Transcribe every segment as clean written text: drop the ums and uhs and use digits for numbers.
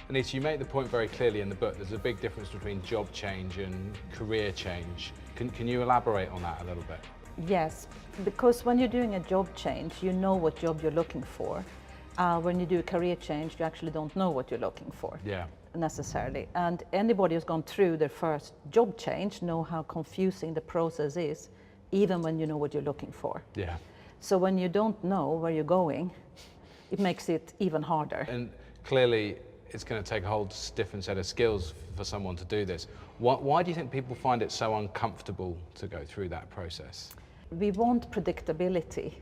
Anita, you make the point very clearly in the book. There's a big difference between job change and career change. Can you elaborate on that a little bit? Yes, because when you're doing a job change, you know what job you're looking for. When you do a career change, you actually don't know what you're looking for. Yeah. Necessarily. And anybody who's gone through their first job change know how confusing the process is, even when you know what you're looking for. Yeah. So when you don't know where you're going, it makes it even harder. And clearly, it's going to take a whole different set of skills for someone to do this. Why do you think people find it so uncomfortable to go through that process? We want predictability,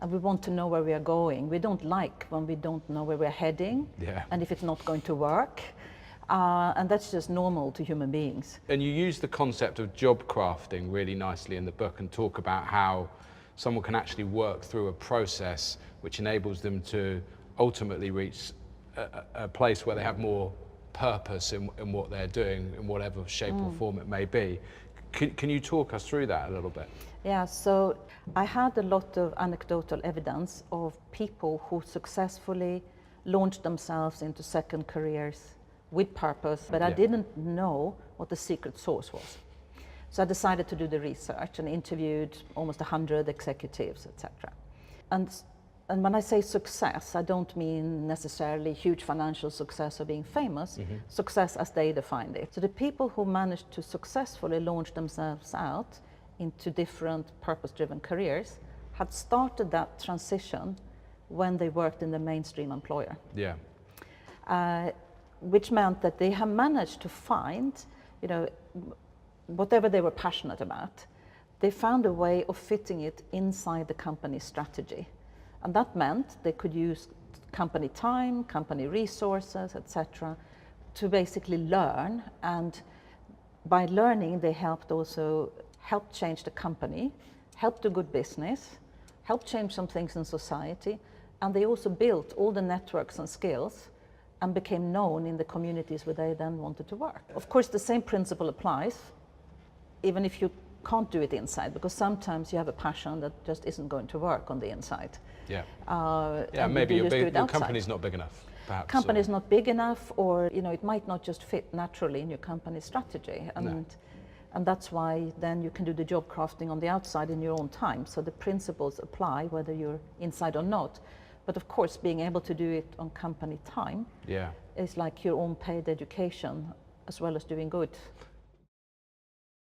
and we want to know where we are going. We don't like when we don't know where we're heading, and if it's not going to work. And that's just normal to human beings. And you use the concept of job crafting really nicely in the book and talk about how someone can actually work through a process which enables them to ultimately reach a place where they have more purpose in what they're doing, in whatever shape or form it may be. Can you talk us through that a little bit? Yeah, so I had a lot of anecdotal evidence of people who successfully launched themselves into second careers with purpose, but I didn't know what the secret sauce was. So I decided to do the research and interviewed almost 100 executives, etc. And when I say success, I don't mean necessarily huge financial success or being famous, success as they defined it. So the people who managed to successfully launch themselves out into different purpose-driven careers had started that transition when they worked in the mainstream employer. Yeah. Which meant that they have managed to find, whatever they were passionate about, they found a way of fitting it inside the company's strategy. And that meant they could use company time, company resources, etc., to basically learn. And by learning, they helped change the company, helped do good business, helped change some things in society, and they also built all the networks and skills and became known in the communities where they then wanted to work. Of course, the same principle applies, even if you can't do it inside, because sometimes you have a passion that just isn't going to work on the inside. Yeah. Maybe your company's not big enough, perhaps. Company's not big enough, or it might not just fit naturally in your company's strategy. And that's why then you can do the job crafting on the outside in your own time. So the principles apply whether you're inside or not. But of course, being able to do it on company time is like your own paid education, as well as doing good.